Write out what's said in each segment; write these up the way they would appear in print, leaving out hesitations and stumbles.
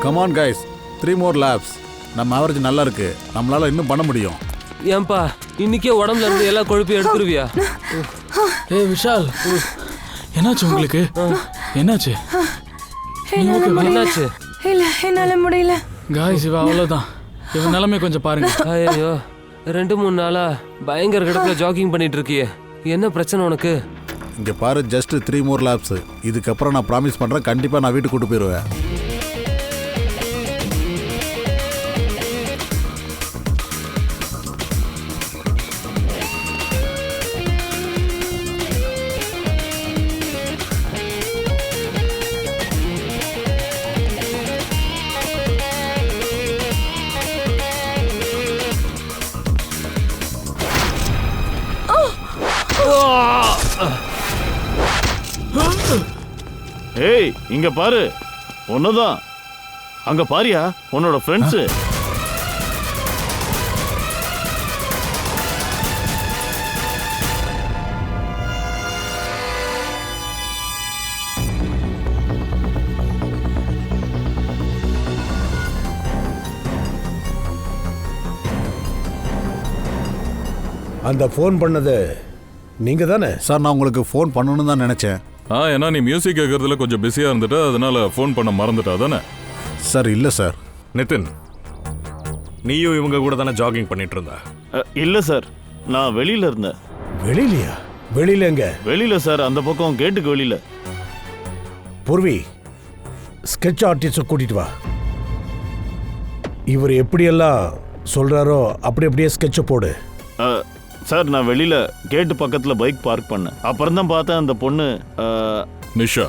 Come on guys, 3 more laps. நம்ம average நல்லா இருக்கு, நம்மளால இன்னும் பண்ண முடியும். ஏன்பா இன்னைக்கே உடம்புல இருந்து எல்லா கொழுப்பையும் எடுத்துருவியா? ஏய் விஷால், என்னாச்சு உங்களுக்கு? என்னாச்சு? என்னாச்சு? இல்ல என்னால முடியல. காய்ஸ் இவ அவ்வளவுதான். இவன் நிலைமை கொஞ்சம் பாருங்க. ஐயோ 2-3 நாளா பயங்கர கிடப்புல ஜாகிங் பண்ணிட்டு இருக்கியே, என்ன பிரச்சனை உனக்கு? இங்க பாரு, ஜஸ்ட் 3 more laps. இதுக்கப்புறம் நான் ப்ராமிஸ் பண்றேன், கண்டிப்பா நான் வீட்டுக்கு கூட்டு போயிடுவேன். ஏய் இங்க பாரு, ஒண்ணுதான். அங்க பாரியா, உன்னோட ஃப்ரெண்ட்ஸ். அந்த ஃபோன் பண்ணது நீங்க தானே? சார், நான் உங்களுக்கு ஃபோன் பண்ணணும்னு தான் நினைச்சேன். ஏன்னா நீ மியூசிக் கேட்கறதுல கொஞ்சம் பிஸியா இருந்துட்ட, அதனால ஃபோன் பண்ண மறந்துட்டா தானே? சார் இல்ல சார். நிதின், நீயும் இவங்க கூட தானே ஜாகிங் பண்ணிட்டு இருந்த? இல்ல சார், நான் வெளியில இருந்தேன். வெளியிலயா? வெளியில எங்க? வெளியில சார், அந்த பக்கம் கேட்டுக்கு வெளியில. பூர்வி, ஸ்கெட்ச் ஆர்டிஸ்ட கூட்டிட்டு வா. இவர் எப்படியெல்லாம் சொல்றாரோ அப்படி அப்படியே ஸ்கெட்சை போடு. சார், நான் வெளியில கேட்டு பக்கத்துல பைக் பார்க் பண்ணேன். அப்புறம் தான் பார்த்தேன் அந்த பொண்ணு. நிஷா?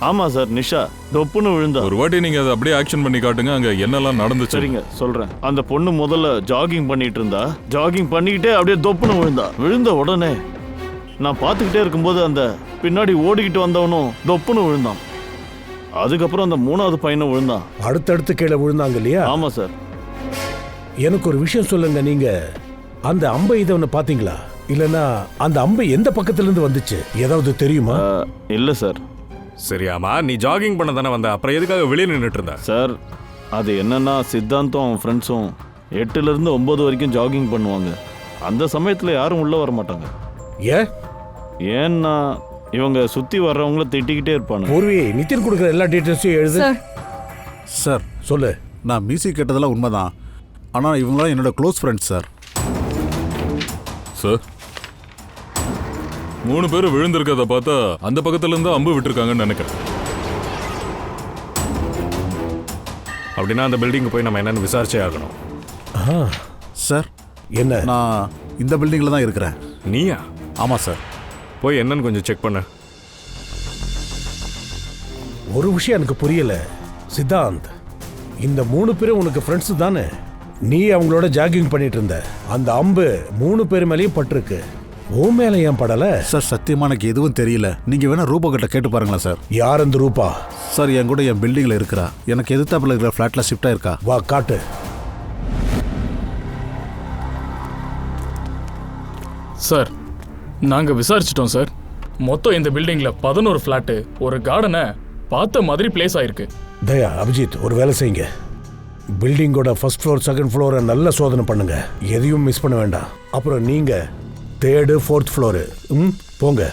ஆமா சார், நிஷா தொப்புன்னு விழுந்தா. ஒரு வாட்டி நீங்க அதை அப்படியே ஆக்ஷன் பண்ணி காட்டுங்க, அங்க என்னெல்லாம் நடந்துச்சு. சரிங்க, சொல்றேன். அந்த பொண்ணு முதல்ல ஜாகிங் பண்ணிட்டு இருந்தா, ஜாகிங் பண்ணிக்கிட்டே அப்படியே தொப்புன்னு விழுந்தா. விழுந்த உடனே நான் பார்த்துக்கிட்டே இருக்கும்போது அந்த பின்னாடி ஓடிக்கிட்டு வந்தவனும் தொப்புன்னு விழுந்தான். அதுக்கப்புறம் அந்த 3வது பையனும் விழுந்தான். அடுத்தடுத்து கீழே விழுந்தாங்க இல்லையா? ஆமா சார். எனக்கு ஒரு விஷயம் சொல்லுங்க, நீங்க அந்த அம்பை இதவனை பாத்தீங்களா? இல்லனா அந்த அம்பை எந்த பக்கத்துல இருந்து வந்துச்சு, ஏதாவது தெரியுமா? இல்ல சார். சரியாமா, நீ ஜாகிங் பண்ண தானே வந்த, அப்புறம் எதுக்காக வெளியே நின்றுட்டு இருந்த? சார், அது என்னன்னா, சித்தாந்தும் அவன் ஃப்ரெண்ட்ஸும் 8ல இருந்து 9 வரைக்கும் ஜாகிங் பண்ணுவாங்க. அந்த சமயத்துல யாரும் உள்ள வர மாட்டாங்க. ஏன்னா இவங்க சுத்தி வர்றவங்கள திட்டிக்கிட்டே இருப்பாங்க. பூர்வி, நிதின் கொடுக்குற எல்லா டீடைல்ஸையும் எழுது. சார் சொல்லு. நான் மியூசிக் கேட்டதெல்லாம் உண்மைதான், ஆனால் இவங்களாம் என்னோட க்ளோஸ் ஃப்ரெண்ட்ஸ் சார். சார், 3 பேர் விழுந்திருக்கத பார்த்தா அந்த பக்கத்துல இருந்து அம்பு விட்டுருக்காங்கன்னு நினைக்கிறேன். அப்படின்னா அந்த பில்டிங் போய் நம்ம என்னன்னு விசாரிச்சே ஆகணும். சார் என்ன? நான் இந்த பில்டிங்கில் தான் இருக்கிறேன். நீயா? ஆமாம் சார். போய் என்னன்னு கொஞ்சம் செக் பண்ண. ஒரு விஷயம் எனக்கு புரியல சித்தாந்த், இந்த 3 பேரும் உனக்கு ஃப்ரெண்ட்ஸ் தானே? நீ அவங்களோட ஜாகிங் பண்ணிட்டு இருந்த, அந்த அம்பு 3 பேர் மேலேயும் பட்டிருக்கு, உன் மேல ஏன் படல? சார் சத்தியமா எனக்கு எதுவும் தெரியல. நீங்க வேணா ரூபா கிட்ட கேட்டு பாருங்களா சார். யார் அந்த ரூபா? சார், என் கூட என் பில்டிங்ல இருக்கிறா. எனக்கு எதிர்த்தாப்புல இருக்கிற ஃபிளாட்ல ஷிஃப்ட் ஆயிருக்கா. வா காட்டு. சார், நாங்க விசாரிச்சிட்டோம் சார். மொத்தம் இந்த பில்டிங்ல 11 ஃபிளாட்டு, ஒரு கார்டனை பார்த்த மாதிரி பிளேஸ் ஆயிருக்கு. தயா, அபிஜித், ஒரு வேலை செய்யுங்க. பில்டிங்கோட ஃபர்ஸ்ட் ஃப்ளோர், செகண்ட் ஃப்ளோரை நல்ல சோதனை பண்ணுங்க, எதையும் மிஸ் பண்ண வேண்டாம். அப்புறம் நீங்க 3rd, 4th ஃப்ளோரு போங்க.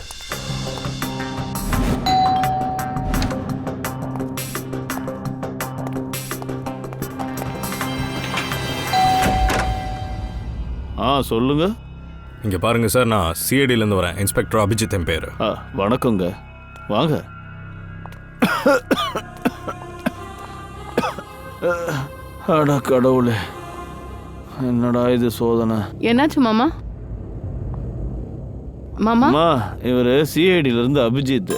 சொல்லுங்க. இங்க பாருங்க சார், நான் சிஐடில இருந்து வரேன். இன்ஸ்பெக்டர் அபிஜித் என் பேரு. வணக்கங்க, வாங்க. அட கடவுளே, என்னடா இது சோதனை. என்னாச்சு மாமா? மாமா, இவரு சிஐடில இருந்து அபிஜித்.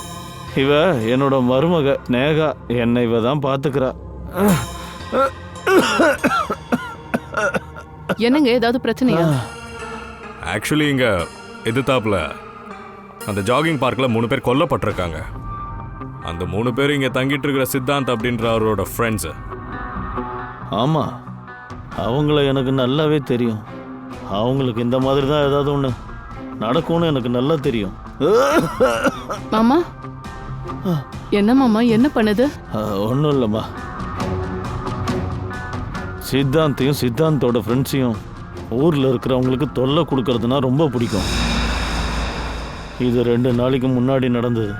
இவ என்னோட மருமக நேகா. என்னை இவ தான் பாத்துக்கிறா. என்னங்க, ஏதாவது பிரச்சனையா? ஆக்சுவலி இங்க எதிர்த்தாப்புல அந்த ஜாகிங் பார்க்ல 3 பேர் கொல்லப்பட்டிருக்காங்க. அந்த 3 பேர் இங்க தங்கிட்டு இருக்கிற சித்தாந்த் அப்படின்ற அவரோட ஃப்ரெண்ட்ஸ். ஆமா, அவங்கள எனக்கு நல்லாவே தெரியும். அவங்களுக்கு இந்த மாதிரி தான் ஏதாவது ஒன்று நடக்கும்னு எனக்கு நல்லா தெரியும். மாமா, என்ன மாமா, என்ன பண்ணுது? ஒன்றும் இல்லைம்மா. சித்தாந்தையும் சித்தாந்தோட ஃப்ரெண்ட்ஸையும் ஊரில் இருக்கிறவங்களுக்கு தொல்லை கொடுக்கறதுனா ரொம்ப பிடிக்கும். இது 2 நாளைக்கு முன்னாடி நடந்தது.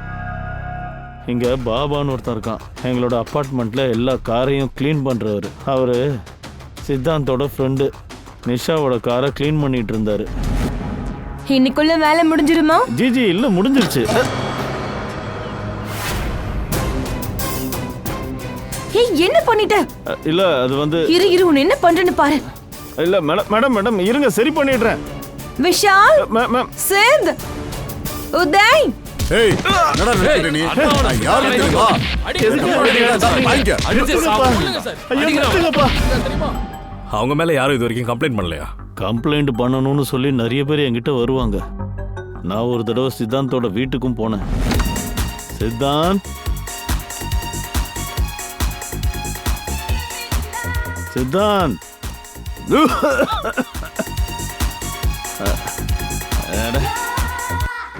இங்கே பாபான்னு ஒருத்தர் இருக்கான். எங்களோட அப்பார்ட்மெண்ட்டில் எல்லா காரையும் க்ளீன் பண்ணுறவர். அவர் சித்தாந்தோட ஃப்ரெண்டு. நிஷாவோட காரை க்ளீன் பண்ணிட்டு இருந்தாரு. இன்னைக்குள்ள வேலை முடிஞ்சிருமா? ஜிஜி இல்லை, முடிஞ்சிருச்சு. ஏய், என்ன பண்ணிட்ட? இல்லை அது வந்து இரு உன்னை என்ன பண்றேன்னு பாரு. இல்லை மேடம் இருங்க, சரி பண்ணிடுறேன். விஷால், சித், உதய். ஏய் என்னடா நினைக்கிற நீ? நான் யாருன்னு தெரியுமா? வாங்கிக்க. அவங்க மேல யாரும் இது வரைக்கும் கம்ப்ளைண்ட் பண்ணலையா? கம்ப்ளைண்ட் பண்ணணும்னு சொல்லி நிறைய பேர் என்கிட்ட வருவாங்க. நான் ஒரு தடவை சித்தாந்தோட வீட்டுக்கும் போனேன். சித்தாந்த்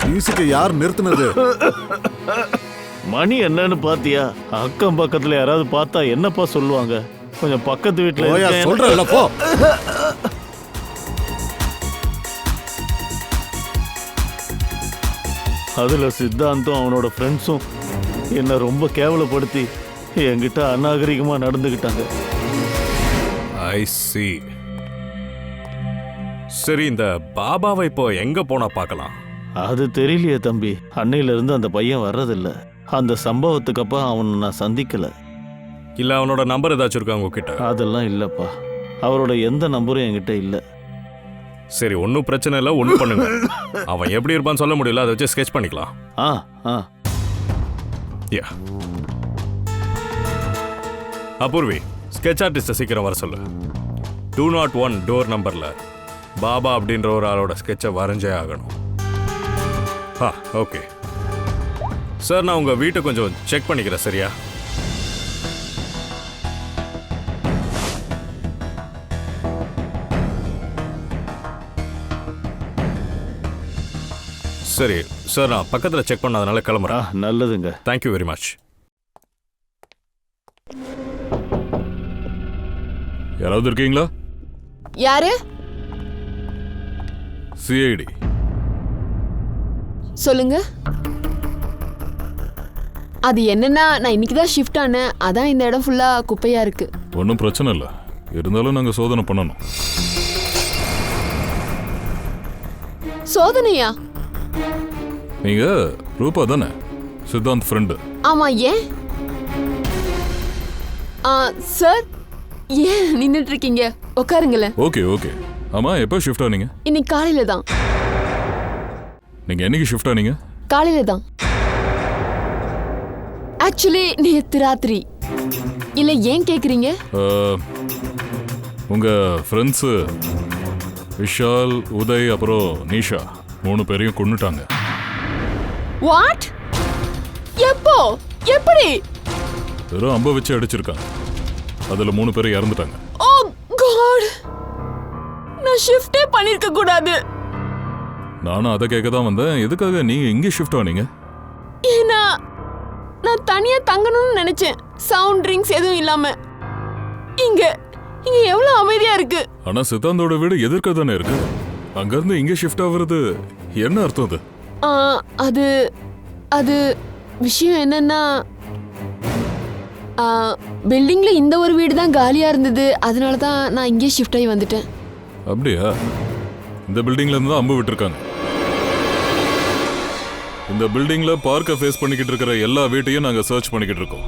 மியூசிக்கை யார் நிறுத்தினது? மணி என்னன்னு பாத்தியா? அக்கம் பக்கத்துல யாராவது பார்த்தா என்னப்பா சொல்லுவாங்க? கொஞ்சம் பக்கத்து வீட்டுல சொல்றேன்ல போ. அதுல சித்தாந்தும் அவனோட ஃப்ரெண்ட்ஸும் என்னை ரொம்ப கேவலப்படுத்தி என்கிட்ட அநாகரிகமா நடந்துக்கிட்டாங்க. ஐ சி. சரி, இந்த பாபாவை இப்போ எங்க போனா பார்க்கலாம்? அது தெரியலையே தம்பி. அன்னையில இருந்து அந்த பையன் வர்றதில்ல. அந்த சம்பவத்துக்கு அப்புறம் அவனை நான் சந்திக்கல. இல்ல அவனோட நம்பர் ஏதாச்சும் இருக்கா உங்ககிட்ட? அதெல்லாம் இல்லப்பா. அவரோட எந்த நம்பரும் என்கிட்ட இல்லை. சரி, ஒன்றும் பிரச்சனை இல்லை, ஒன்றும் பண்ணுங்க. அவன் எப்படி இருப்பான்னு சொல்ல முடியல, அதை வச்சு ஸ்கெட்ச் பண்ணிக்கலாம். யா அபூர்வி, ஸ்கெட்ச் ஆர்டிஸ்ட்டை சீக்கிரம் வர சொல்லு. 201 டோர் நம்பரில் பாபா அப்படின்ற ஒரு ஆளோட ஸ்கெட்சை வரைஞ்சே ஆகணும். ஓகே சார், நான் உங்கள் வீட்டை கொஞ்சம் செக் பண்ணிக்கிறேன், சரியா? சரி சார், நான் பக்கத்தில் செக் பண்ணாதனால கிளம்புறேன். நல்லதுங்க. Thank you very much. யாராவது இருக்கீங்களா? யாரு? சிஐடி. சொல்லுங்க. அது என்னன்னா, நான் இன்னைக்கு தான் ஷிஃப்ட் ஆனேன். அதான் இந்த இடம் ஃபுல்லா குப்பையா இருக்கு. ஒன்றும் பிரச்சனை இல்லை, இருந்தாலும் நாங்கள் சோதனை பண்ணணும். சோதனையா? நீங்க ரூபா தானே, சித்தாந்த் ஃப்ரெண்டு? ஆமா. ஏன் சார், ஏன் நின்றுட்டு இருக்கீங்க? உட்காருங்களேன். Okay okay. ஆமா, எப்போ ஷிஃப்ட் ஆனீங்க? இன்னைக்கு காலையில தான். நீங்க என்னைக்கு ஷிஃப்ட் ஆனீங்க? காலையில தான். ஆக்சுவலி நேத்து ராத்திரி. இல்ல, ஏன் கேக்குறீங்க? உங்க ஃப்ரெண்ட்ஸ் விஷால், உதய், அப்புறம் நிஷா 3 பேரையும் கொன்னுட்டாங்க. வாட்? எப்போ? எப்படி? வெறும் அம்ப வச்சு அடிச்சிருக்காங்க. அதுல 3 பேர் இறந்துட்டாங்க. ஓ காட், நான் ஷிஃப்டே பண்ணிருக்க கூடாது. நானும் அதை கேட்க தான் வந்தேன். எதுக்காக நீங்க இங்கே ஷிஃப்ட் ஆனீங்க? ஏன்னா நான் தனியா தங்கணும்னு நினைச்சேன், சவுண்ட் ட்ரிங்க்ஸ் எதுவும் இல்லாம. இங்க இங்க எவ்வளவு அமைதியா இருக்கு. ஆனா சித்தாந்தோட வீடு எதிர்க்க தானே இருக்கு. அங்க இருந்து இங்க ஷிஃப்ட் ஆகுறது என்ன அர்த்தம்? அது அது அது விஷயம் என்னன்னா, பில்டிங்ல இந்த ஒரு வீடு தான் காலியா இருந்தது. அதனால தான் நான் இங்கே ஷிஃப்ட் ஆகி வந்துட்டேன். அப்படியா? இந்த பில்டிங்ல இருந்து தான் அம்பு விட்டுருக்காங்க. இந்த பில்டிங்ல பார்க்க ஃபேஸ் பண்ணிக்கிட்டு இருக்கிற எல்லா வீட்டையும் நாங்க சர்ச் பண்ணிக்கிட்டு இருக்கோம்.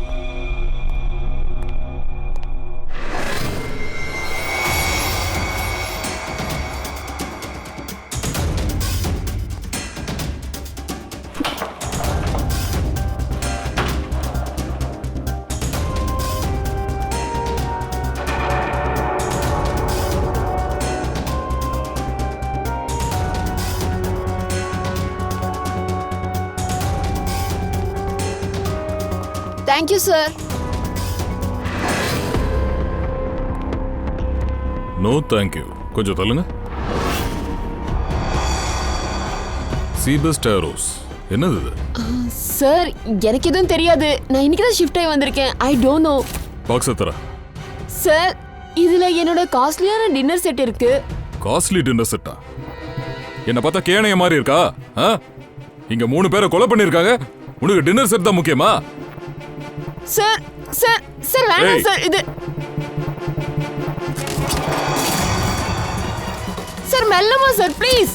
Thank you sir. No thank you. கொஞ்சம் தள்ளுங்க. சீபஸ் டேரோஸ். என்னது இது? சார், எனக்கு எதுவும் தெரியாது. நான் இன்னைக்கு தான் ஷிஃப்ட் ஆகி வந்திருக்கேன். I don't know. பாக்ஸ் தர. சார், இதுல என்னோட காஸ்ட்லியான டின்னர் செட் இருக்கு. காஸ்ட்லி டின்னர் செட்டா? என்ன பார்த்தா கேணைய மாதிரி இருக்கா? ஆ? இங்க 3 பேரை கொலை பண்ணிருக்காங்க. உனக்கு டின்னர் செட் தான் முக்கியமா? சார் சார் சார் வேணாம் ஏய். சார். இது சார் மெல்லமா சார் ப்ளீஸ்.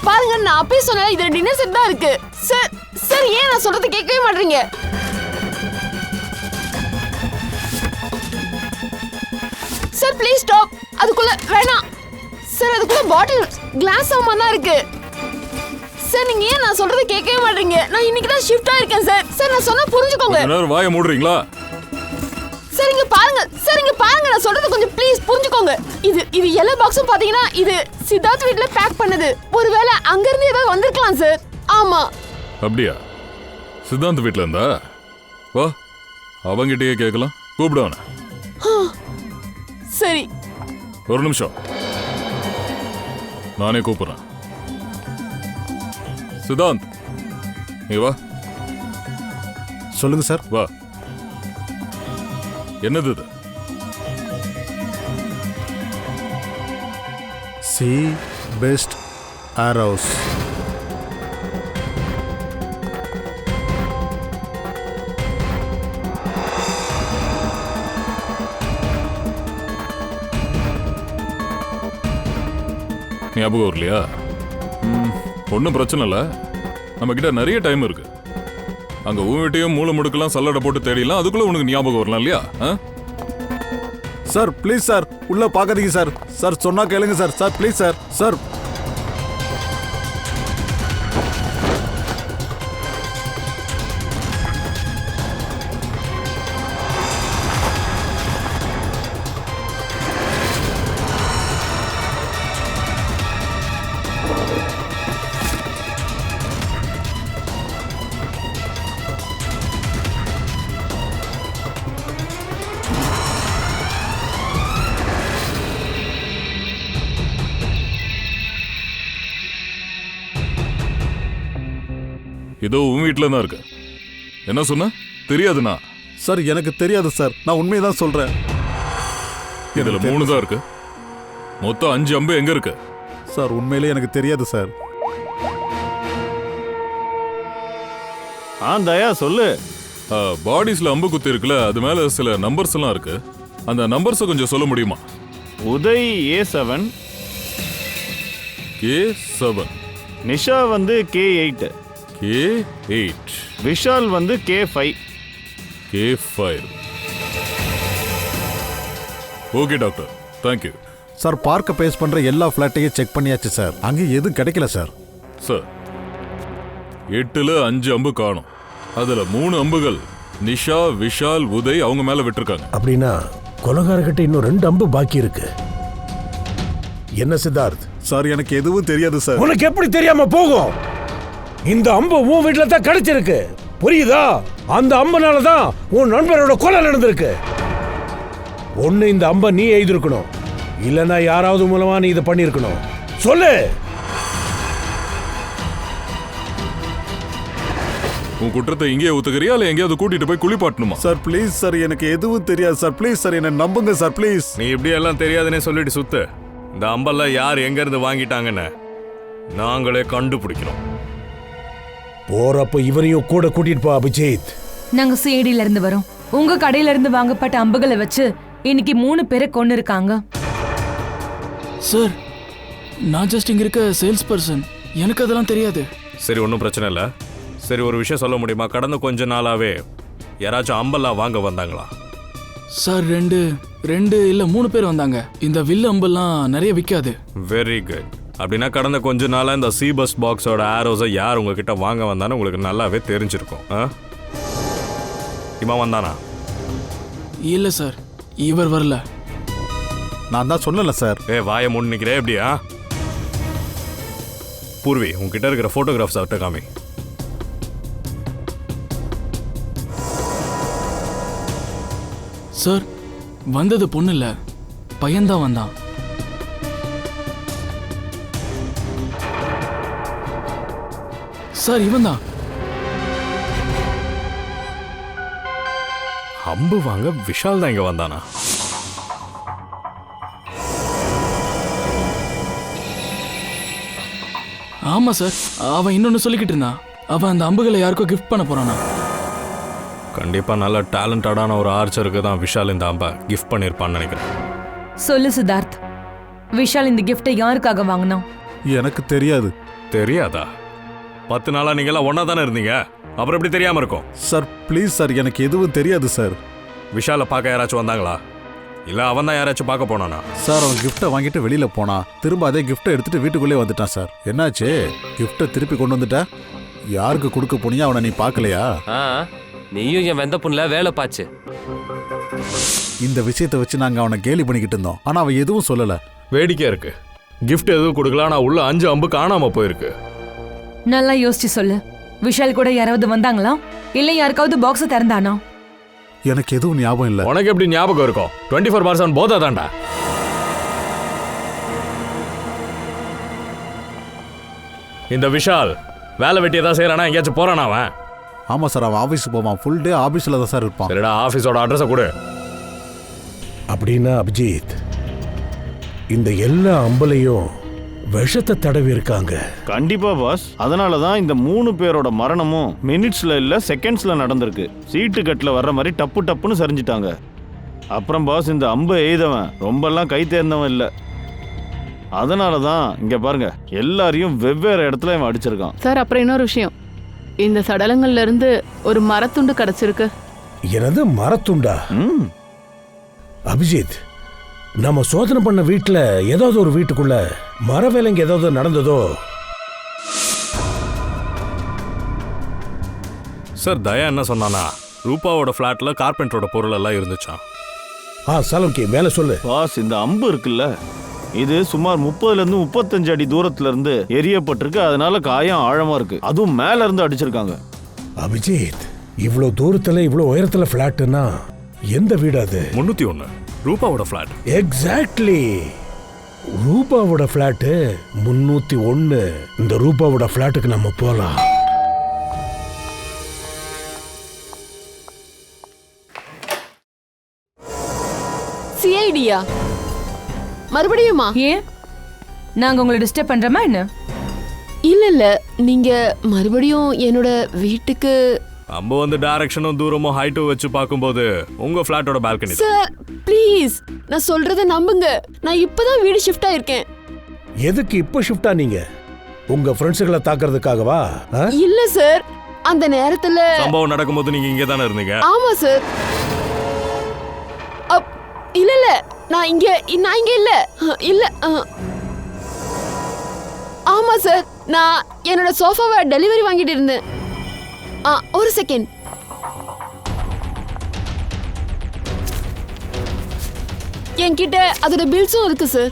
பாருங்க, நான் அப்பயே சொன்னேன் இதுல டின்னர் செட் தான் இருக்கு. சார் சார் ஏன் நான் சொல்றது கேட்கவே மாட்டீங்க? Sir please stop. அதுக்குள்ள வேணாம் சார். அதுக்குள்ள பாட்டில் கிளாஸ் சாமான் தான் இருக்கு. சார் நீங்க ஏன் நான் சொல்றது கேட்கவே மாட்டீங்க? நான் இன்னைக்கு தான் ஷிஃப்டா இருக்கேன் சார். சார் நான் சொன்னா புரிஞ்சுக்கோங்க. கொஞ்ச நேரம் வாயை மூடுறீங்களா? சார் இங்க பாருங்க. சார் இங்க பாருங்க, நான் சொல்றது கொஞ்சம் ப்ளீஸ் புரிஞ்சுக்கோங்க. இது எல்லா பாக்ஸும் பாத்தீங்கன்னா இது சித்தார்த் வீட்ல பேக் பண்ணது. ஒருவேளை அங்க இருந்து ஏதாவது வந்திருக்கலாம் சார். ஆமா. அப்படியா? சித்தாந்த் வீட்ல இருந்தா? வா, அவங்கிட்டயே கேட்கலாம். கூப்பிடுவான. சரி. ஒரு நிமிஷம், நானே கூப்பிடுறேன். சித்தாந்த், நீ வா. சொல்லுங்க சார். வா. என்னது இது? C best arrows. ஞாபகம் வரலையா? ஒன்றும் பிரச்சனை இல்லை, நம்ம கிட்ட நிறைய டைம் இருக்கு. அங்க உன் வீட்டையும் மூளை முடுக்கலாம் சல்லடை போட்டு தேடிடலாம். அதுக்குள்ள உனக்கு ஞாபகம் வரலாம் இல்லையா? சார் ப்ளீஸ் சார், உள்ள பார்க்காதீங்க சார். சார் சொன்னா கேளுங்க sir. Sir please sir. Sir இதோ உன் வீட்டில் தான் இருக்கு. என்ன சொன்ன? தெரியாதுண்ணா? சார் எனக்கு தெரியாது சார். நான் உண்மையை தான் சொல்றேன். இதுல 3 தான் இருக்கு. மொத்தம் 5 அம்பு எங்க இருக்கு? சார் உண்மையிலே எனக்கு தெரியாது சார். தயா சொல்லு. பாடிஸ்ல அம்பு குத்தி இருக்குல்ல, அது மேல சில நம்பர்ஸ் எல்லாம் இருக்கு. அந்த நம்பர்ஸை கொஞ்சம் சொல்ல முடியுமா? உதய் A7, K7, நிஷா வந்து K8, K8, விஷால் வந்து K5. K5. Okay doctor, thank you. Sir பார்க்க பேஸ் பண்ற எல்லா ஃபிளாட்டையும் செக் பண்ணியாச்சு சார். அங்கே எதுவும் கிடைக்கல சார். சார் 8ல 5 அம்பு காணும். அதுல 3 அம்புகள் நிஷா, விஷால், உதய் அவங்க மேல விட்டுருக்காங்க. அப்படின்னா கொலகாரகிட்ட இன்னும் 2 அம்பு பாக்கி இருக்கு. என்ன சித்தார்த்? சார் எனக்கு எதுவும் தெரியாது சார். உனக்கு எப்படி தெரியாம போகும்? இந்த அம்பு உன் வீட்டுல தான் கிடைச்சிருக்கு, புரியுதா? அந்த அம்புனால தான் உன் நண்பரோட கொலை நடந்திருக்கு. ஒண்ணு இந்த அம்பை நீ எழுதிருக்கணும், இல்லைன்னா யாராவது மூலமா நீ இதை பண்ணிருக்கணும். சொல்லு. உன் குற்றத்தை இங்கே ஒத்துக்கிறியா இல்ல எங்கேயாவது கூட்டிட்டு போய் குளிப்பாட்டணுமா? சார் ப்ளீஸ் சார், எனக்கு எதுவும் தெரியாது சார். ப்ளீஸ் சார், என்ன நம்புங்க சார் ப்ளீஸ். நீ இப்படி எல்லாம் தெரியாதுன்னே சொல்லிட்டு சுத்து. இந்த அம்பெல்லாம் யார் எங்க இருந்து வாங்கிட்டாங்கன்னு நாங்களே கண்டுபிடிக்கிறோம். போறப்ப இவரையும் கூட கூட்டிட்டு போ அபிஜித். நாங்க சேடியில இருந்து வரோம். உங்க கடையில இருந்து வாங்கப்பட்ட அம்புகளை வச்சு இன்னைக்கு 3 பேரை கொண்டு இருக்காங்க. சார், நான் ஜஸ்ட் இங்க இருக்க சேல்ஸ் பர்சன், எனக்கு அதெல்லாம் தெரியாது. சரி, ஒன்றும் பிரச்சனை இல்லை. சரி, ஒரு விஷயம் சொல்ல முடியுமா? கடந்த கொஞ்ச நாளாவே யாராச்சும் அம்பெல்லாம் வாங்க வந்தாங்களா? சார் 2 இல்ல 3 பேர் வந்தாங்க. இந்த வில்லு அம்பெல்லாம் நிறைய விற்காது. Very good. அப்படின்னா கடந்த கொஞ்ச நாளா இந்த சீபஸ் பாக்ஸோட ஆரோஸை யார் உங்ககிட்ட வாங்க வந்தான்னு உங்களுக்கு நல்லாவே தெரிஞ்சிருக்கும். இவன் வந்தானா? இல்ல சார், இவர் வரல. நான் தான் சொன்னல சார். வாயை மூடி நிக்கிறே எப்படியா? பூர்வி, உங்ககிட்ட இருக்கிற போட்டோகிராஃப்ஸ் அவர்கிட்ட காமி. சார், வந்தது பொண்ணு இல்ல, பையன்தான் வந்தான். சார், இவன் தான். அம்பு வாங்க விஷால் தான் இங்க வந்தானா? ஆமா சார், அவன் இன்னொன்னு சொல்லிக்கிட்டு இருந்தான். அவன் அந்த அம்புகளை யாருக்கோ கிஃப்ட் பண்ண போறானா? கண்டிப்பா நல்ல டேலண்டடான ஒரு ஆர்ச்சருக்கு தான் விஷால் இந்த அம்பை கிஃப்ட் பண்ணியிருப்பான்னு நினைக்கிறேன். சொல்லு சித்தார்த், விஷால் இந்த கிஃப்டை யாருக்காக வாங்கினான்? எனக்கு தெரியாது. தெரியாதா? 10 நாளா நீங்களாம் ஒன்னா தானே இருந்தீங்க, அப்புறம் எப்படி தெரியாம இருக்கும்? சார் ப்ளீஸ் சார், எனக்கு எதுவும் தெரியாது சார். விஷாலை பார்க்க யாராச்சும் வந்தாங்களா, இல்ல அவன் தான் யாராச்சும் பார்க்க போனானா? சார் அவன் கிஃப்டை வாங்கிட்டு வெளியில போனா, திரும்ப அதே கிஃப்டை எடுத்துட்டு வீட்டுக்குள்ளே வந்துட்டான் சார். என்னாச்சு? கிஃப்டை திருப்பி கொண்டு வந்துட்டா? யாருக்கு கொடுக்க போனியா அவனை நீ பார்க்கலையா? நீயும் என் வெந்த புண்ணுல வேலை பாச்சு. இந்த விஷயத்தை வச்சு நாங்க அவனை கேலி பண்ணிக்கிட்டு இருந்தோம், ஆனா அவன் எதுவும் சொல்லல. வேடிக்கையா இருக்கு. கிஃப்ட் எதுவும் கொடுக்கல, ஆனா உள்ள 5 அம்பு காணாம போயிருக்கு. நல்லா யோசிச்சு சொல்லு. விஷால் கூட யாராவது வந்தாங்களா, இல்ல யாருக்காவது பாக்ஸ திறந்தானா? எனக்கு எதுவும் ஞாபகம் இல்ல. உனக்கு எப்படி ஞாபகம் இருக்கும்? 24/7 போதா தாண்டா. இந்த விஷால் வேலை வெட்டி ஏதாவது செய்யறானா, எங்கேயாச்சும் போறானா அவன்? ஆமா சார், அவன் ஆபீஸ் போவான். ஃபுல் டே ஆபீஸ்ல தான் சார் இருப்பான். சரிடா, ஆபீஸோட அட்ரஸை கொடு. அப்படின்னா அபிஜித், இந்த எல்லா அம்பலையும் விஷத்தை தடவி இருக்காங்க. கண்டிப்பா பாஸ். அதனால தான் இந்த 3 பேரோட மரணமும் மினிட்ஸ்ல இல்ல செகண்ட்ஸ்ல நடந்திருக்கு. சீட்டு கட்டில் வர்ற மாதிரி டப்பு டப்புன்னு சரிஞ்சிட்டாங்க. அப்புறம் பாஸ், இந்த அம்பை எய்தவன் ரொம்பலாம் கை தேர்ந்தவன் இல்லை. அதனால தான் இங்க பாருங்க, எல்லாரையும் வெவ்வேறு இடத்துல இவன் அடிச்சிருக்கான். சார், அப்புறம் இன்னொரு விஷயம், இந்த சடலங்கள்ல இருந்து ஒரு மரத்துண்டு கிடைச்சிருக்கு. எனது மரத்துண்டா? அபிஜித், நம்ம சோதனை பண்ண வீட்டுல ஏதாவது ஒரு வீட்டுக்குள்ள மர வேலைங்க ஏதாவது நடந்ததோ? சார், தயா என்ன சொன்னானா, ரூபாவோட ஃபிளாட்ல கார்பெண்டரோட பொருள் எல்லாம் இருந்துச்சான். சலம்கி மேல சொல்லு. பாஸ், இந்த அம்பு இருக்குல்ல, இது சுமார் 30லேருந்து 35 அடி தூரத்துல இருந்து எரியப்பட்டிருக்கு. அதனால காயம் ஆழமா இருக்கு. அதுவும் மேல இருந்து அடிச்சிருக்காங்க. அபிஜித், இவ்வளவு தூரத்துல இவ்வளவு உயரத்துல பிளாட்னா எந்த வீடு அது? 301 ரூபாவோட ஃபிளாட். எக்ஸாக்ட்லி, ரூபாவோட பிளாட் 301. இந்த ரூபாவோட பிளாட்டுக்கு நம்ம போலாம். சிஐடியா மறுபடியுமா? ஏன் நாங்க உங்களை டிஸ்டர்ப் பண்றோமா என்ன? இல்ல, நீங்க மறுபடியும் என்னோட வீட்டுக்கு. அம்பு வந்து டைரக்ஷனும் தூரமும் ஹைட்டும் வச்சு பார்க்கும்போது உங்க ஃபிளாட்டோட பால்கனி. சார் ப்ளீஸ், நான் சொல்றத நம்புங்க. நான் இப்பதான் வீடு ஷிஃப்ட் ஆயிருக்கேன். எதுக்கு இப்ப ஷிஃப்ட் ஆனீங்க? உங்க ஃப்ரெண்ட்ஸ்களை தாக்குறதுக்காகவா? இல்ல சார், அந்த நேரத்துல சம்பவம் நடக்கும்போது நீங்க இங்க தானே இருந்தீங்க? ஆமா சார். இல்ல, நான் இங்க இல்ல. இல்ல, ஆமா சார், நான் என்னோட சோஃபாவை டெலிவரி வாங்கிட்டு இருந்தேன். ஒரு செகண்ட். என்கிட்ட அதோட பில்ஸும் இருக்கு சார்.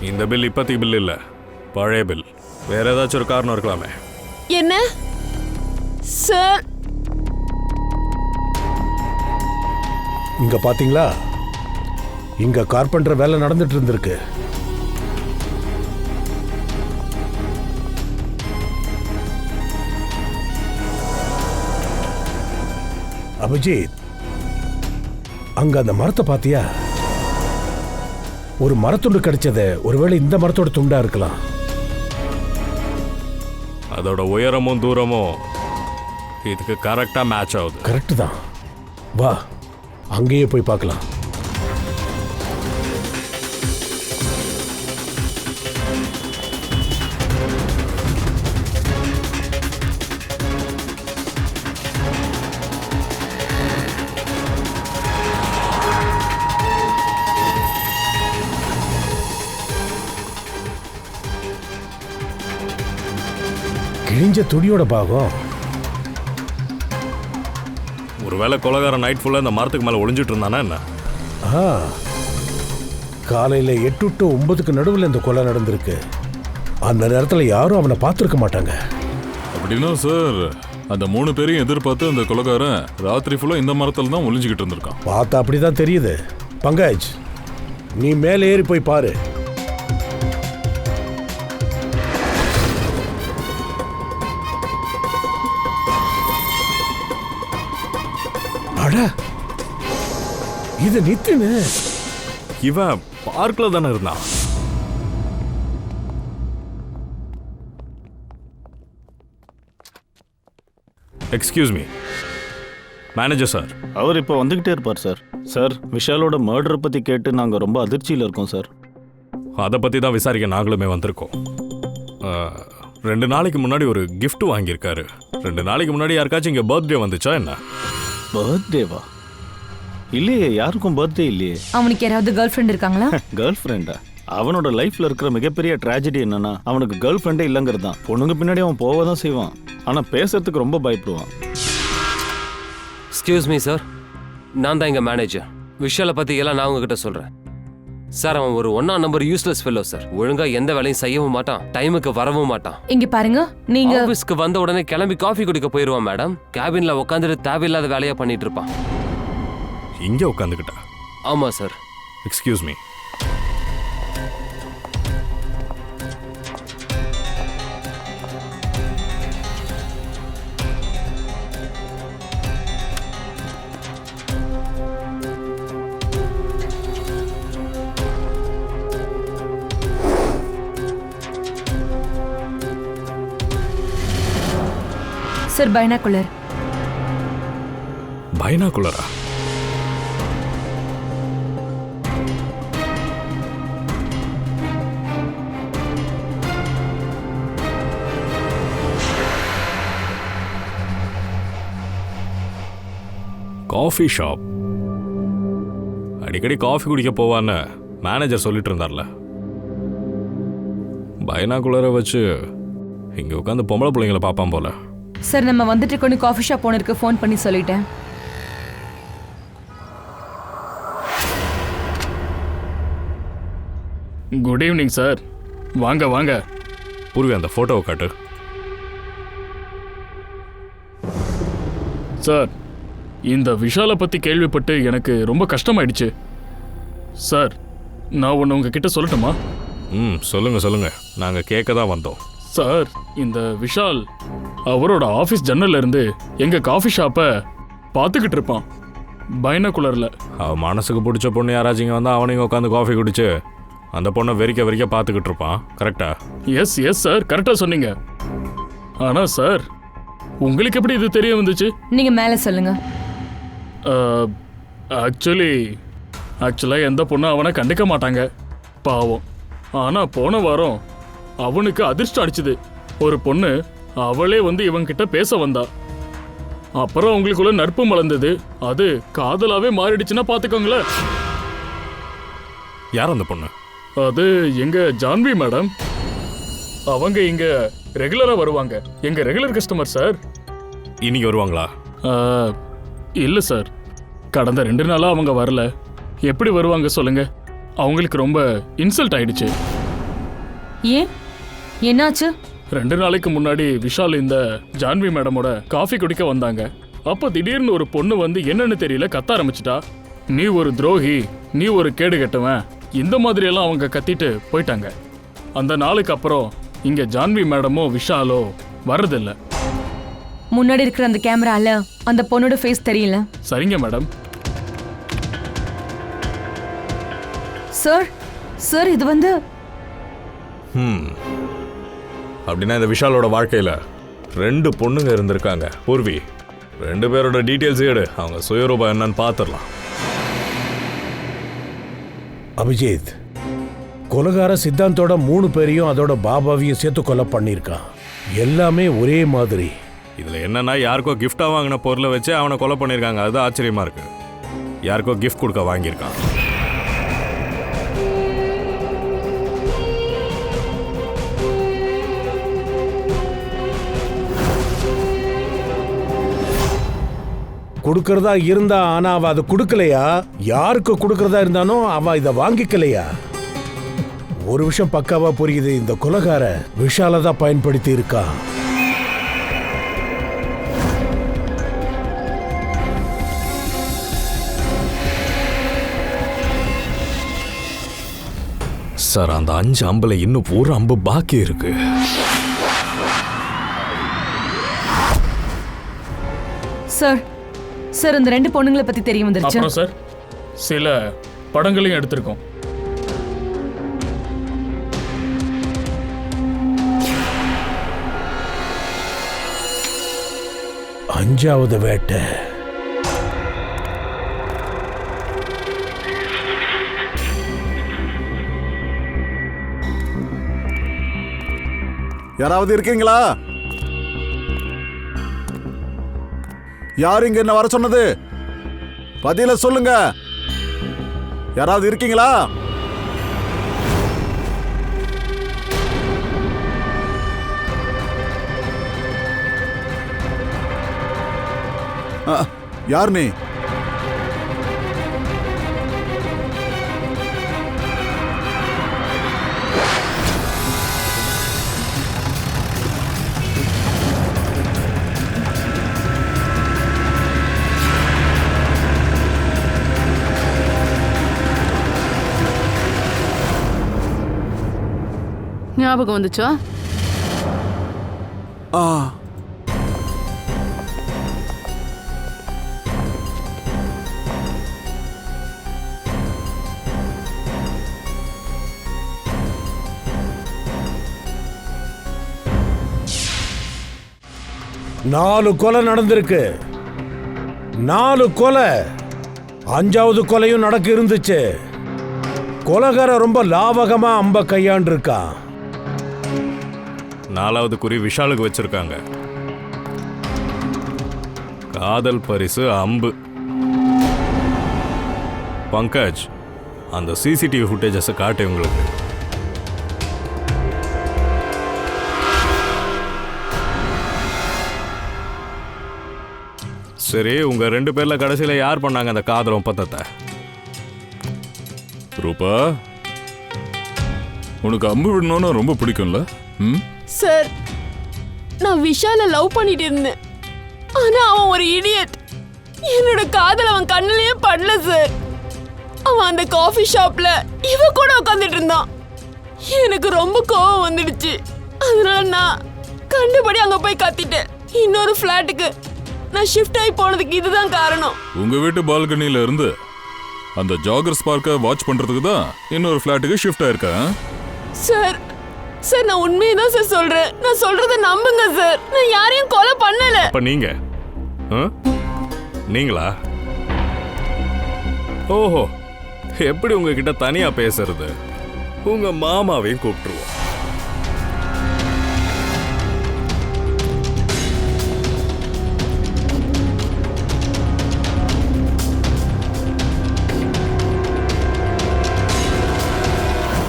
இந்த பில் இப்போதைக்கு பில் இல்ல, பழைய பில். வேற ஏதாச்சும் ஒரு காரணம் இருக்கலாமே. என்ன சார்? இங்க பாத்தீங்களா, இங்க கார்பெண்டர் வேலை நடந்துட்டு இருந்திருக்கு. அபிஜித், அங்க அந்த மரத்தை பாத்தியா? ஒரு மரத்துண்டு கிடைச்சது. ஒருவேளை இந்த மரத்தோட துண்டா இருக்கலாம். அதோட உயரமும் தூரமும் இதுக்கு கரெக்டா மேட்ச் ஆகுது. கரெக்ட் தான். வா, அங்கேயே போய் பார்க்கலாம். கிழிஞ்ச துணியோட பாகம். ஒருவேளை கொலைகாரன் நைட் ஃபுல்லா இந்த மரத்துக்கு மேல ஒளிஞ்சிட்டு இருந்தானா என்ன? காலையில 8 to 9க்கு நடுவில் இந்த கொலை நடந்திருக்கு. அந்த நேரத்துல யாரும் அவனை பார்த்துருக்க மாட்டாங்க. அப்படின்னா சார், அந்த 3 பேரையும் எதிர்பார்த்து அந்த கொலைகாரன் ராத்திரி ஃபுல்லா இந்த மரத்துல தான் ஒளிஞ்சுக்கிட்டு இருந்திருக்கான். பார்த்தா அப்படிதான் தெரியுது. பங்கஜ், நீ மேலே ஏறி போய் பாரு. அட இது நித்தின்னு. இவன் பார்க்ல தானே இருந்தான். Excuse me manager sir. அவர் இப்போ வந்துக்கிட்டே இருப்பார் சார். சார், விஷாலோட மர்டரை பற்றி கேட்டு நாங்கள் ரொம்ப அதிர்ச்சியில் இருக்கோம் சார். அதை பற்றி தான் விசாரிக்க நாங்களுமே வந்திருக்கோம். 2 நாளைக்கு முன்னாடி ஒரு gift வாங்கியிருக்காரு. 2 நாளைக்கு முன்னாடி யாருக்காச்சும் இங்கே பர்த்டே வந்துச்சா என்ன? பர்த்டேவா? இல்லையே, யாருக்கும் பர்த்டே இல்லையே. அவனுக்கு யாராவது கேர்ள் ஃப்ரெண்ட் இருக்காங்களா? கேர்ள் ஃப்ரெண்டா? அவனோட லைஃப்ல இருக்கிற மிகப்பெரிய ட்ராஜடி என்னன்னா அவனுக்கு கேர்ள் ஃப்ரெண்டே இல்லைங்கிறது தான். பொண்ணுங்க பின்னாடி அவன் போக தான் செய்வான், ஆனால் பேசுறதுக்கு ரொம்ப பயப்படுவான். எக்ஸ்கியூஸ் மீ சார், நான் தான் எங்க மேனேஜர். விஷாலை பத்தி எல்லாம் நான் உங்ககிட்ட சொல்றேன் சார். அவன் ஒரு 1ஆம் நம்பர் யூஸ்லெஸ் ஃபெல்லோ சார். ஒழுங்கா எந்த வேலையும் செய்யவும் மாட்டான், டைமுக்கு வரவும் மாட்டான். இங்க பாருங்க, நீங்க ஆபீஸ்க்கு வந்த உடனே கிளம்பி காஃபி குடிக்க போயிருவான் மேடம். கேபின்ல உட்காந்துட்டு தேவையில்லாத வேலையா பண்ணிட்டு இருப்பான். இங்கே உட்காந்துக்கிட்டா? ஆமா sir. Excuse me. Sir binocular. பைனாகுலரா? Coffee shop. அடிக்கடி காஃபி குடிக்க போவான்னு மேனேஜர் சொல்லிட்டு இருந்தார்ல. பைனாகுலரை வச்சு இங்கே உட்காந்து பொம்பளை பிள்ளைங்களை பார்ப்பான் போல. சார் நம்ம வந்துட்டு கொண்டு காஃபி ஷாப் ஓனருக்கு ஃபோன் பண்ணி சொல்லிட்டேன். Good evening sir. வாங்க வாங்க. பூர்வி, அந்த ஃபோட்டோவை காட்டு. சார், இந்த விஷாலை பற்றி கேள்விப்பட்டு எனக்கு ரொம்ப கஷ்டமாயிடுச்சு. சார், நான் ஒன்று உங்ககிட்ட சொல்லட்டுமா? சொல்லுங்க. நாங்கள் கேட்க தான் வந்தோம். சார், இந்த விஷால் அவரோட ஆஃபீஸ் ஜன்னல்ல இருந்து எங்கள் காஃபி ஷாப்பை பார்த்துக்கிட்டு இருப்பான் பைனாகுலரில். அவன் மனசுக்கு பிடிச்ச பொண்ணு யாராச்சும் இங்கே வந்தால் அவனையும் உட்காந்து காஃபி குடிச்சு அந்த பொண்ணை வெறிக்க பார்த்துக்கிட்டு இருப்பான். கரெக்டா? எஸ் சார், கரெக்டாக சொன்னீங்க. ஆனால் சார், உங்களுக்கு எப்படி இது தெரிய வந்துச்சு? நீங்க மேலே சொல்லுங்க. ஆக்சுவலாக எந்த பொண்ணும் அவனை கண்டுக்க மாட்டாங்க, பாவம். ஆனால் போன வாரம் அவனுக்கு அதிர்ஷ்டம் அடிச்சுது. ஒரு பொண்ணு அவளே வந்து இவன்கிட்ட பேச வந்தா. அப்புறம் அவங்களுக்குள்ள நட்பு மலர்ந்தது. அது காதலாவே மாறிடுச்சுன்னா பார்த்துக்கோங்களேன். யார் அந்த பொண்ணு? அது எங்க ஜான்வி மேடம். அவங்க இங்க ரெகுலரா வருவாங்க. எங்க ரெகுலர் கஸ்டமர் சார். இன்னைக்கு வருவாங்களா? இல்லை சார், கடந்த 2 நாளாக அவங்க வரல. எப்படி வருவாங்க சொல்லுங்க? அவங்களுக்கு ரொம்ப இன்சல்ட் ஆயிடுச்சு. ஏன், என்னாச்சு? 2 நாளைக்கு முன்னாடி விஷால் இந்த ஜான்வி மேடமோட காஃபி குடிக்க வந்தாங்க. அப்போ திடீர்னு ஒரு பொண்ணு வந்து என்னன்னு தெரியல கத்த ஆரம்பிச்சிட்டா. நீ ஒரு துரோகி, நீ ஒரு கேடு கெட்டவன், இந்த மாதிரியெல்லாம் அவங்க கத்திட்டு போயிட்டாங்க. அந்த நாளுக்கு அப்புறம் இங்க ஜான்வி மேடமோ விஷாலோ வர்றதில்லை. முன்னாடி இருக்கிற அந்த கேமரால அந்த பொண்ணோட ஃபேஸ் தெரியல. சரிங்க மேடம். சார் இது வந்து அப்படின்னா இந்த விஷாலோட வாழ்க்கையில் 2 பொண்ணுங்க இருந்திருக்காங்க. பூர்வி, 2 பேரோட டீட்டெயில்ஸ் எடு. அவங்க சுயரூபம் என்னன்னு பார்த்துடலாம். அபிஜித், கொலைகார சித்தாந்தோட 3 பேரையும் அதோட பாபாவையும் சேர்த்து கொலை பண்ணியிருக்கான். எல்லாமே ஒரே மாதிரி. இதில் என்னன்னா, யாருக்கோ கிஃப்டாக வாங்கின பொருளை வச்சு அவனை கொலை பண்ணியிருக்காங்க. அதுதான் ஆச்சரியமாக இருக்கு. யாருக்கோ கிஃப்ட் கொடுக்க வாங்கியிருக்கான். கொடுக்கறதா இருந்தா, ஆனா அவ அதை கொடுக்கலையா? யாருக்கு கொடுக்கறதா இருந்தானோ அவ இதை வாங்கிக்கலையா? ஒரு விஷயம் பக்காவா புரியுது. இந்த கொலைகார விஷால தான் பயன்படுத்தி இருக்கா. சார், அந்த 5 அம்புல இன்னும் ஒரு அம்பு பாக்கி இருக்கு. சார், சார் இந்த 2 பொண்ணுங்களை பத்தி தெரிய வந்துருச்சு. அப்புறம் சார் சில படங்களையும் எடுத்திருக்கோம். அஞ்சாவது வேட்டை. யாராவது இருக்கீங்களா? யார் இங்க என்ன வர சொன்னது? பதில சொல்லுங்க. யாராவது இருக்கீங்களா? யார் நீ? ஞாபகம் வந்துச்சா? ஆ, 4 கொலை நடந்திருக்கு. 4 கொலை. 5வது கொலையும் நடக்க இருந்துச்சு. கொலைகார ரொம்ப லாவகமா அம்ப கையாண்டு இருக்கான். 4வது குறி விஷாலுக்கு வச்சிருக்காங்க. காதல் பரிசு அம்பு. பங்கஜ், அந்த சிசிடிவி ஃபுட்டேஜஸை காட்டு உங்களுக்கு. சரி, உங்க 2 பேர்ல கடைசியில யார் பண்ணாங்க அந்த காதல் ஒப்பந்தத்தை? ரூபா, உனக்கு அம்பு விடணும்னு ரொம்ப பிடிக்கும்ல? ம், சார், நான் விஷால லவ் பண்ணிட்டு இருந்தேன். ஆனா அவன் ஒரு இடியட். என்னோட காதல் அவன் கண்ணிலேயே படல சார். அவன் அந்த காஃபி ஷாப்ல இவ கூட உட்காந்துட்டு இருந்தான். எனக்கு ரொம்ப கோவம் வந்துடுச்சு. அதனால நான் கண்டுபடி அங்க போய் கத்திட்டேன். இன்னொரு ஃபிளாட்டுக்கு நான் ஷிஃப்ட் ஆகி போனதுக்கு இதுதான் காரணம். உங்க வீட்டு பால்கனில இருந்து அந்த ஜாகர்ஸ் பார்க்க வாட்ச் பண்றதுக்கு தான் இன்னொரு ஃபிளாட்டுக்கு ஷிஃப்ட் ஆயிருக்கேன். சார், சார் நான் உண்மையை தான் சார் சொல்றேன். நான் சொல்றத நம்புங்க சார். நான் யாரையும் கொலை பண்ணல. அப்ப நீங்க நீங்களா? ஓஹோ, எப்படி உங்ககிட்ட தனியா பேசுறது? உங்க மாமாவையும் கூப்பிட்டுருவோம்.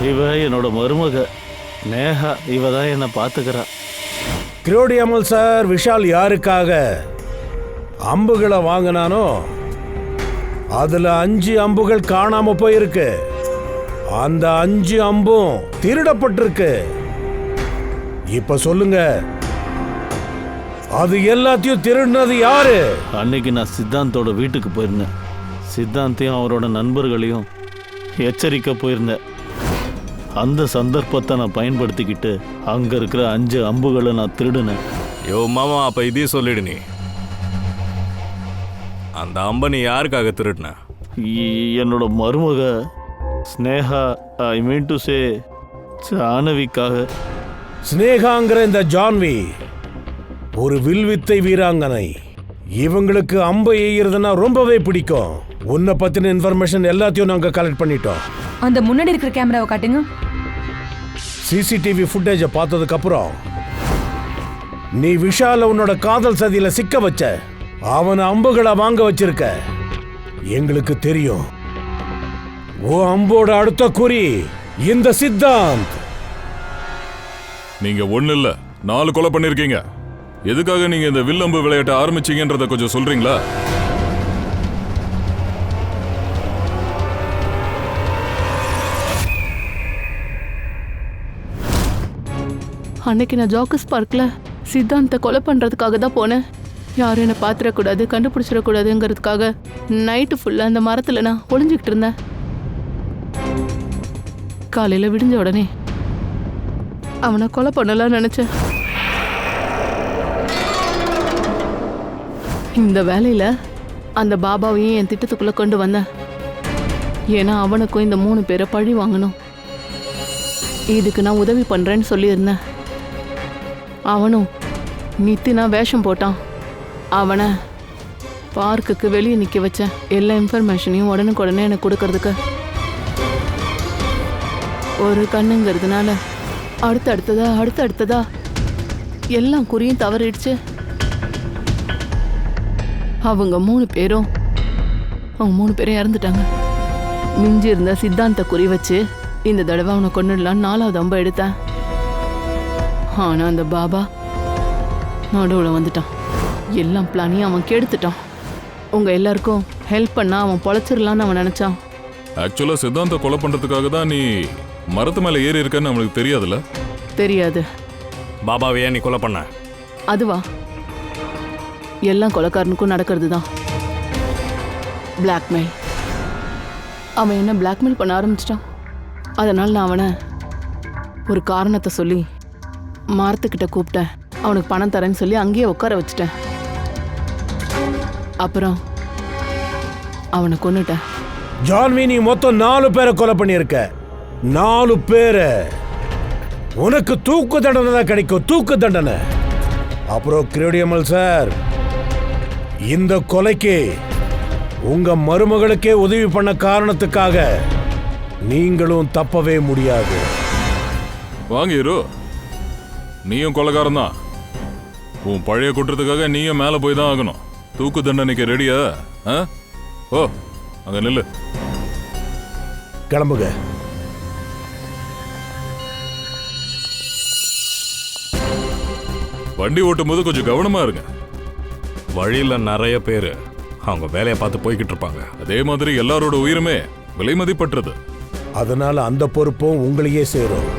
இவ என்னோட மருமக நேஹா. இவ தான் என்னை பார்த்துக்கிறா. கிரோடி அமல் சார், விஷால் யாருக்காக அம்புகளை வாங்கினானோ அதுல 5 அம்புகள் காணாம போயிருக்கு. அந்த 5 அம்பும் திருடப்பட்டிருக்கு. இப்ப சொல்லுங்க, அது எல்லாத்தையும் திருடினது யாரு? அன்னைக்கு நான் சித்தாந்தோட வீட்டுக்கு போயிருந்தேன். சித்தாந்தையும் அவரோட நண்பர்களையும் எச்சரிக்க போயிருந்தேன். அந்த சந்தர்ப்பத்தை நான் பயன்படுத்திக்கிட்டு அங்க இருக்கிற 5 அம்புகளை நான் திருடினேன். யோ மாமா, அப்ப இதையும் சொல்லிடு. நீ அந்த அம்பை நீ யாருக்காக திருடின? என்னோட மருமக ஸ்னேகா, ஐ மீன் டு சே ஜானவிக்காக. ஸ்னேகாங்கிற இந்த ஜான்வி ஒரு வில்வித்தை வீராங்கனை. இவங்களுக்கு அம்பை எய்யறதுன்னா ரொம்பவே பிடிக்கும். உன்னை பத்தின இன்ஃபர்மேஷன் எல்லாத்தையும் நாங்க கலெக்ட் பண்ணிட்டோம். அந்த முன்னாடி இருக்கிற கேமராவை காட்டுங்க. சிசிடிவி ஃபுட்டேஜை பார்த்ததுக்கு அப்புறம் நீ விஷால உன்னோட காதல் சதியில சிக்க வச்ச. அவனை அம்புகளை வாங்க வச்சிருக்க. எங்களுக்கு தெரியும். ஓ அம்போட அடுத்த குறி இந்த சித்தாந்த். நீங்க ஒண்ணு இல்ல 4 கொலை பண்ணிருக்கீங்க. எதுக்காக நீங்க இந்த வில்லம்பு விளையாட்ட ஆரம்பிச்சீங்கன்றத கொஞ்சம் சொல்றீங்களா? அன்னைக்கு நான் ஜாக்கர்ஸ் பார்க்ல சித்தாந்த கொலை பண்றதுக்காக தான் போனேன். யாரும் என்னை பாத்திரக்கூடாது, கண்டுபிடிச்சிடக்கூடாதுங்கிறதுக்காக நைட்டு ஃபுல்லா அந்த மரத்துல நான் ஒளிஞ்சுக்கிட்டு இருந்தேன். காலையில விடிஞ்ச உடனே அவனை கொலை பண்ணலாம் நினைச்சேன். இந்த வேலையில அந்த பாபாவையும் என் திட்டத்துக்குள்ள கொண்டு வந்தேன். ஏன்னா அவனுக்கும் இந்த 3 பேரை பழி வாங்கணும். இதுக்கு நான் உதவி பண்றேன்னு சொல்லியிருந்தேன். அவனும் நித்தினா வேஷம் போட்டான். அவனை பார்க்குக்கு வெளியே நிற்க வச்சேன். எல்லா இன்ஃபர்மேஷனையும் உடனுக்குடனே எனக்கு கொடுக்கறதுக்கு. ஒரு கண்ணுங்கிறதுனால அடுத்தடுத்ததா எல்லாம் குறியும் தவறிடுச்சு. அவங்க 3 பேரும் இறந்துட்டாங்க. மிஞ்சி இருந்த சித்தாந்த குறி வச்சு இந்த தடவை அவனை கொண்டுடலான்னு 4வது அம்பை எடுத்தேன். ஆனா அந்த பாபா நடுவில் வந்துட்டான். எல்லாம் பிளானையும் அவன் கெடுத்துட்டான். உங்க எல்லாருக்கும் ஹெல்ப் பண்ணா அவன் பொழைச்சிடலான்னு அவன் நினைச்சான். ஆக்சுவலா சித்தாந்த கொலை பண்றதுக்காக தான் நீ மரத்து மேல ஏறி இருக்கன்னு நம்மளுக்கு தெரியாதுல்ல? தெரியாது. பாபாவை ஏன் நீ கொலை பண்ண? அதுவா, எல்லாம் கொலைக்காரனுக்கும் நடக்கிறது தான். பிளாக்மெயில். அவன் என்ன பிளாக்மெயில் பண்ண ஆரம்பிச்சிட்டான். அதனால நான் அவனை ஒரு காரணத்தை சொல்லி மரத்துக்கிட்ட கூப்பிட்டேன். அவனுக்கு பணம் தரேன்னு சொல்லி அங்கேயே உட்கார வச்சுட்டேன். அப்புறம் அவனை கொன்னுட்டேன். ஜான்வி, நீ மொத்தம் 4 பேரை கொலை பண்ணியிருக்க. 4 பேரை. உனக்கு தூக்கு தண்டனை தான் கிடைக்கும், தூக்கு தண்டனை. அப்புறம் கிரேடியமல் சார், இந்த கொலைக்கு உங்க மருமகளுக்கே உதவி பண்ண காரணத்துக்காக நீங்களும் தப்பவே முடியாது. வாங்கிரு, நீயும் கொலைகாரன் தான். உன் பழைய குற்றத்துக்காக நீயும் மேல போய் தான் ஆகணும். தூக்கு தண்டனைக்கு ரெடியா? ஓ, அங்க நில்லு. கிளம்புங்க. வண்டி ஓட்டும் போது கொஞ்சம் கவனமா இருங்க. வழியில நிறைய பேர் அவங்க வேலையை பார்த்து போய்கிட்டு இருப்பாங்க. அதே மாதிரி எல்லாரோட உயிருமே விலை மதிப்பற்றது. அதனால அந்த பொறுப்பும் உங்களையே சேரும்.